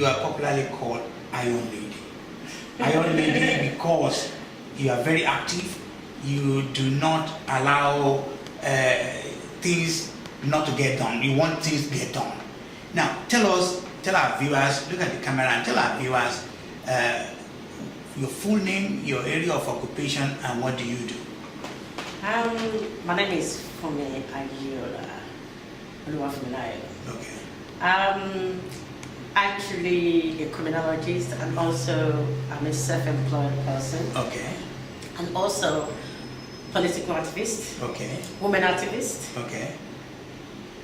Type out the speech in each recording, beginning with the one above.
you are popularly called Iron Lady. Iron Lady because you are very active. You do not allow things not to get done. You want things to get done. Now, tell our viewers, look at the camera and tell our viewers your full name, your area of occupation, and what do you do? My name is Funmi Aiyeola. Okay. Actually a criminologist, and also I'm a self-employed person. Okay. And also political activist. Okay. Women activist. Okay.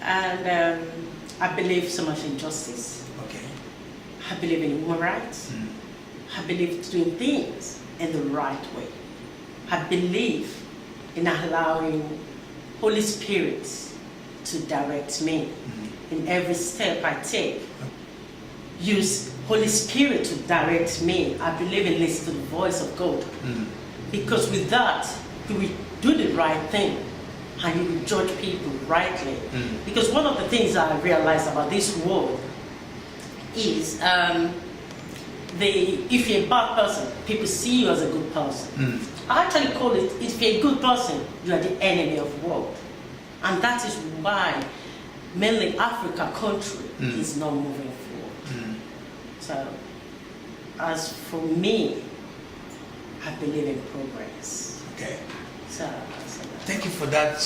And I believe so much in justice. Okay. I believe in human rights. I believe doing things in the right way. I believe in allowing Holy Spirit to direct me in every step I take. Use Holy Spirit to direct me. I believe in listening to the voice of God. Because with that, you will do the right thing and you will judge people rightly. Because one of the things I realized about this world is if you're a bad person, people see you as a good person. I actually call it, if you're a good person, you are the enemy of the world. And that is why mainly Africa country is not moving forward. So, as for me, I believe in progress. Okay. So thank you for that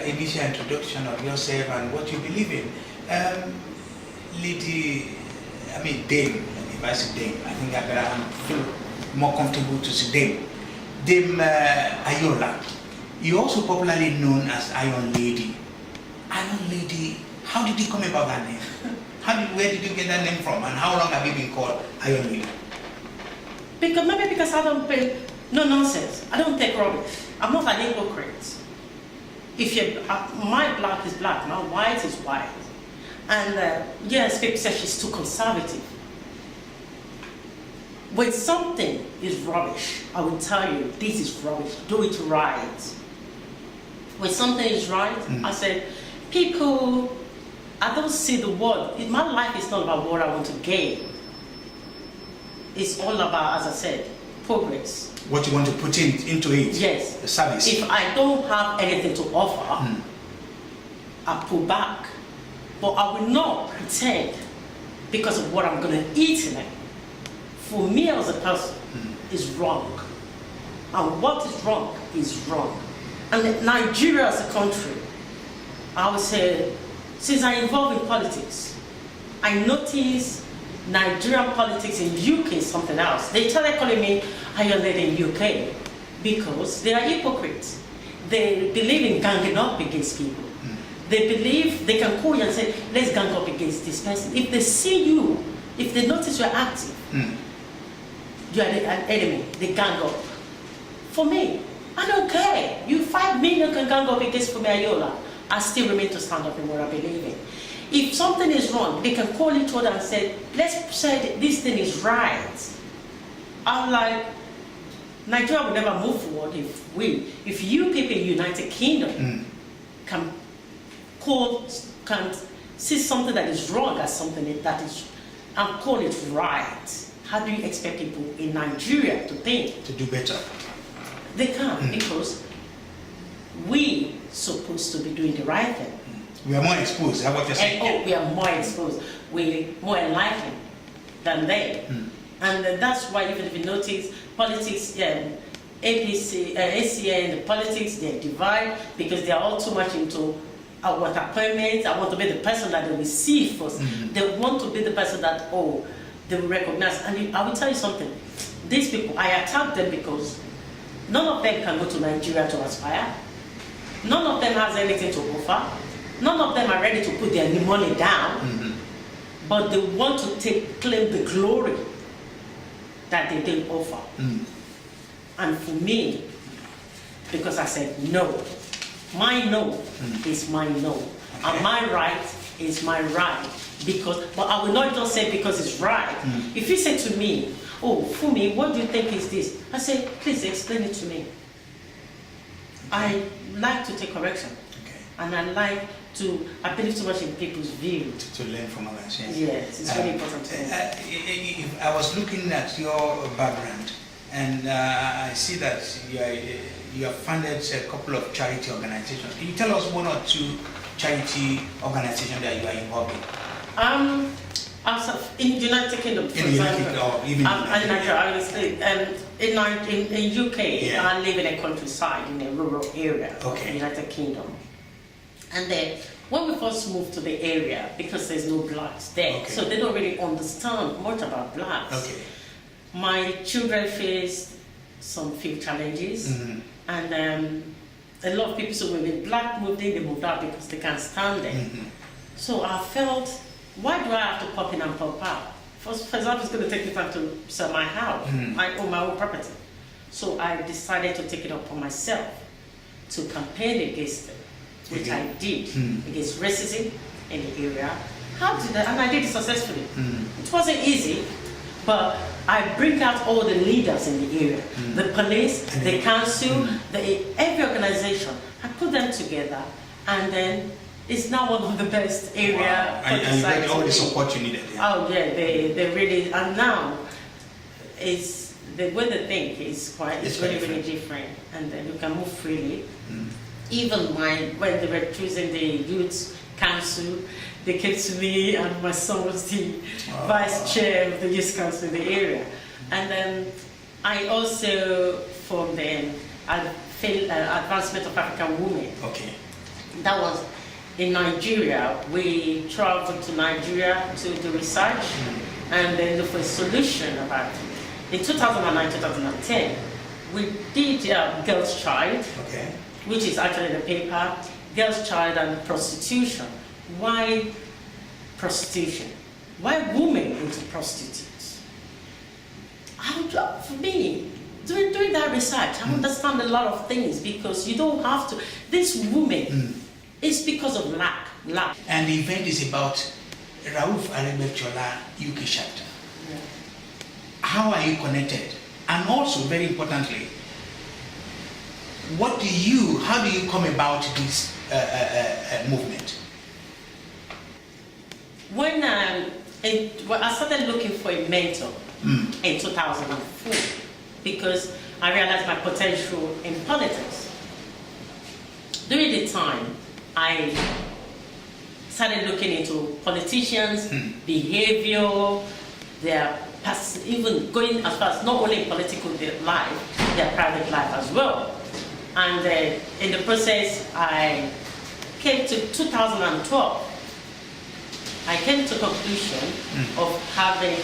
initial introduction of yourself and what you believe in. Dame, if I say Dame, I think I feel more comfortable to say Dame. Dame Aiyeola, you're also popularly known as Iron Lady. Iron Lady, how did you come about that name? Where did you get that name from, and how long have you been called Iron Lady? Because I don't pay no nonsense. I don't take rubbish. I'm not an hypocrite. If you, my black is black, my white is white, and yes, people say she's too conservative. When something is rubbish, I will tell you this is rubbish. Do it right. When something is right, I said, people, I don't see the world. My life is not about what I want to gain. It's all about, as I said, progress. What you want to put into it? Yes. The service. If I don't have anything to offer, I pull back. But I will not pretend because of what I'm going to eat in it. For me as a person, is wrong. And what is wrong is wrong. And Nigeria as a country, I would say, since I'm involved in politics, I notice Nigerian politics in UK is something else. They started calling me Iron Lady in UK because they are hypocrites. They believe in ganging up against people. They believe they can call you and say, let's gang up against this person. If they see you, if they notice you're active, you are an enemy, they gang up. For me, I don't care. You 5 million can gang up against Funmi Aiyeola. I still remain to stand up in what I believe in. If something is wrong, they can call each other and say, let's say this thing is right. I'm like, Nigeria will never move forward if you people in United Kingdom can see something that is wrong as something that is, and call it right. How do you expect people in Nigeria to think? To do better. They can't because we supposed to be doing the right thing. We are more exposed, is that what you're saying? We are more exposed. We're more enlightened than they. And that's why, even if you notice, politics, APC, ACA and the politics, they're divided because they are all too much into I want appointments, I want to be the person that they will see first. They want to be the person that, they will recognize. And I will tell you something. These people, I attack them because none of them can go to Nigeria to aspire. None of them has anything to offer. None of them are ready to put their money down. But they want to claim the glory that they didn't offer. And for me, because I said no, my no is my no. Okay. And my right is my right. But I will not just say because it's right. If you say to me, oh, Funmi, what do you think is this? I say, please explain it to me. I like to take correction. And I like I believe too much in people's view. To learn from others, yes. Yes, it's very important to learn. If I was looking at your background, and I see that you have funded a couple of charity organizations. Can you tell us one or two charity organizations that you are involved in? In United Kingdom, for example, in UK, yeah. I live in a countryside, in a rural area of the United Kingdom. And then when we first moved to the area, because there's no blacks there, so they don't really understand much about blacks. Okay. My children faced some few challenges, and a lot of people, so when the black moved in, they moved out because they can't stand it. So I felt, why do I have to pop in and pop out? For example, it's going to take me time to sell my house. I own my own property. So I decided to take it up for myself to campaign against it, which I did, against racism in the area. How did I? And I did it successfully. It wasn't easy, but I bring out all the leaders in the area, the police, the council, every organization. I put them together, and then it's now one of the best area. Wow. And you got all the support you needed. Yeah. Oh yeah, they really, and now is the way they think is really different, and then you can move freely. Even when they were choosing the youth council, they came to me, and my son was the vice chair of the youth council in the area. And then I also formed the Advancement of African Women. Okay. That was in Nigeria. We traveled to Nigeria to do research and then look for a solution about it. In 2009, 2010, we did Girls' Child, which is actually in the paper, Girls' Child and Prostitution. Why prostitution? Why women into prostitutes? For me, doing that research, I understand a lot of things, because you don't have to. This woman, it's because of lack. And the event is about Rauf Aregbesola UK chapter. Yeah. How are you connected? And also, very importantly, how do you come about this movement? When I started looking for a mentor in 2004, because I realized my potential in politics. During the time, I started looking into politicians, behavior, even going as far as not only political life, their private life as well. And in the process, I came to 2012. I came to the conclusion of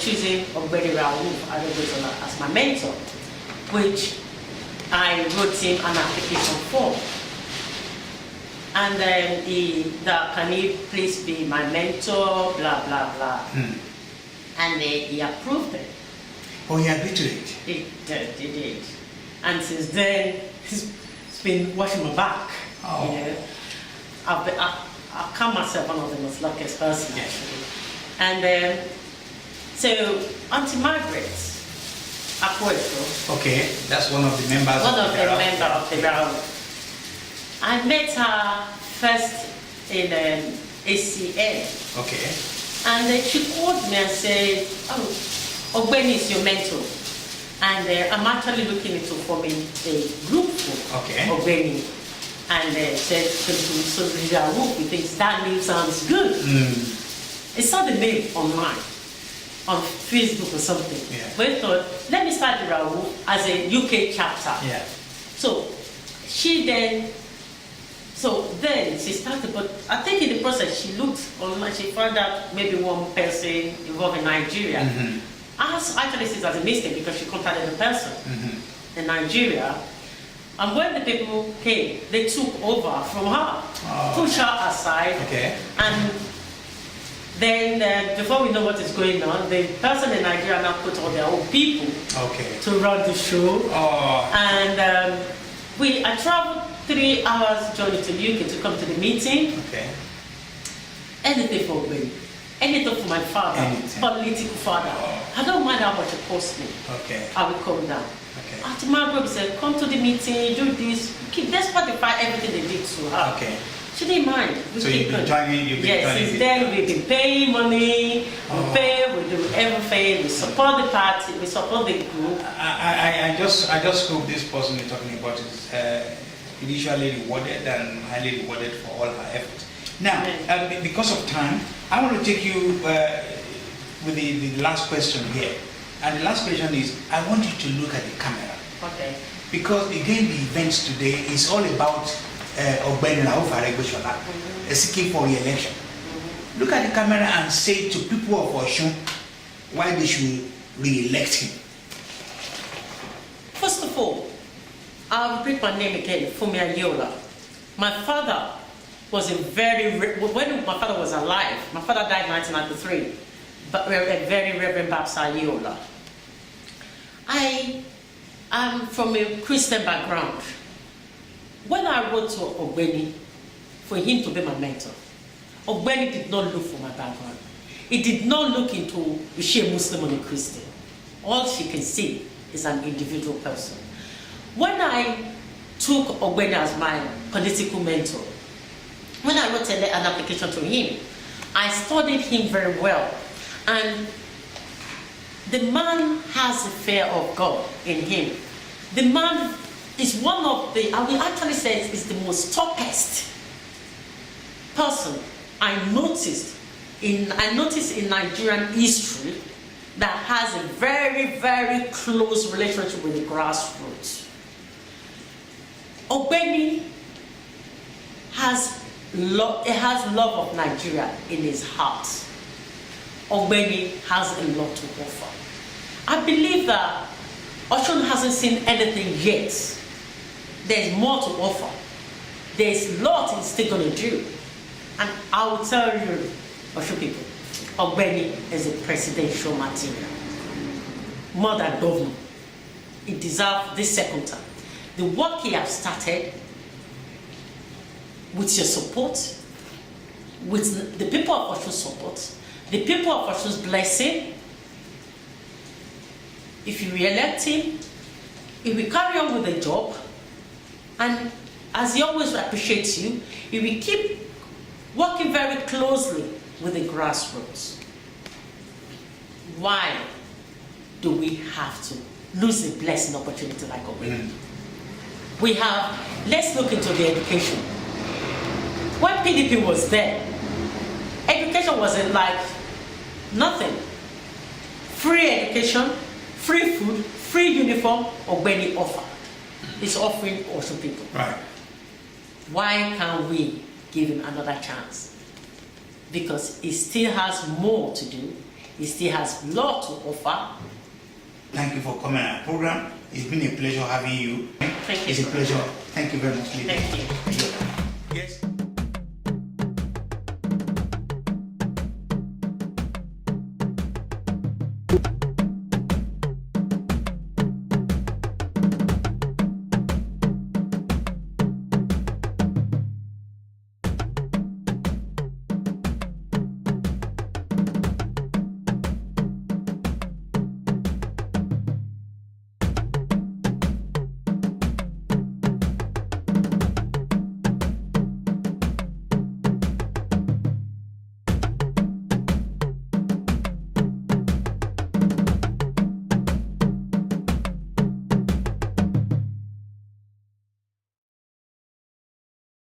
choosing Ogbeni Rauf Aregbesola as my mentor, which I wrote him an application form. And then can he please be my mentor, blah, blah, blah. And he approved it. Oh, he agreed to it? He did. And since then, he's been watching my back. Oh. You know, I count myself one of the most luckiest persons, actually. And so, Auntie Margaret Apueto. Okay, that's one of the members of the Rauf. I met her first in ACN. Okay. And then she called me and said, "Oh, Ogbeni is your mentor. And I'm actually looking into forming a group for Ogbeni." And said, "So Rauf, he thinks that name sounds good." I saw the name online, on Facebook or something. Yeah. But I thought, let me start the Rauf as a UK chapter. Yeah. So then she started, but I think in the process she looked online, she found out maybe one person involved in Nigeria. I actually see it as a mistake, because she contacted the person in Nigeria. And when the people came, they took over from her, pushed her aside. And then before we know what is going on, the person in Nigeria now put all their own people to run the show. And I traveled 3 hours journey to UK to come to the meeting. Anything for me, anything for my father, political father. I don't mind how much it costs me. I will come down. Auntie Margaret said, "Come to the meeting, do this." Despite the fact everything they did to her. She didn't mind. So you've been joining, Yes, since then we've been paying money, we do everything, we support the party, we support the group. I just hope this person you're talking about is initially rewarded and highly rewarded for all her efforts. Now, because of time, I want to take you with the last question here. And the last question is, I want you to look at the camera. Okay. Because again, the events today is all about Ogbeni Laofa Aregbesola seeking for re-election. Look at the camera and say to people of Osun why they should re-elect him. First of all, I'll repeat my name again, Funmi Aiyeola. My father was when my father was alive, my father died in 1993, but a very Reverend Babs Aiyeola. I am from a Christian background. When I wrote to Ogbeni for him to be my mentor, Ogbeni did not look for my background. He did not look into is she a Muslim or a Christian. All she can see is an individual person. When I took Ogbeni as my political mentor, when I wrote an application to him, I studied him very well. And the man has a fear of God in him. The man is one of the, I will actually say is the most toughest person I noticed in Nigerian history that has a very, very close relationship with the grassroots. Ogbeni has love of Nigeria in his heart. Ogbeni has a lot to offer. I believe that Osun hasn't seen anything yet. There's more to offer. There's a lot he's still going to do. And I will tell you, Osun people, Ogbeni is a presidential material. More than governor. He deserves this second term. The work he has started, with your support, with the people of Osun's support, the people of Osun's blessing, if you re-elect him, he will carry on with the job, and as he always appreciates you, he will keep working very closely with the grassroots. Why do we have to lose a blessing opportunity like Ogbeni? We have, let's look into the education. When PDP was there, education wasn't like nothing. Free education, free food, free uniform, Ogbeni offered. It's offering also people. Right. Why can't we give him another chance? Because he still has more to do. He still has a lot to offer. Thank you for coming on our program. It's been a pleasure having you. Thank you. It's a pleasure. Thank you very much. Thank you. Yes.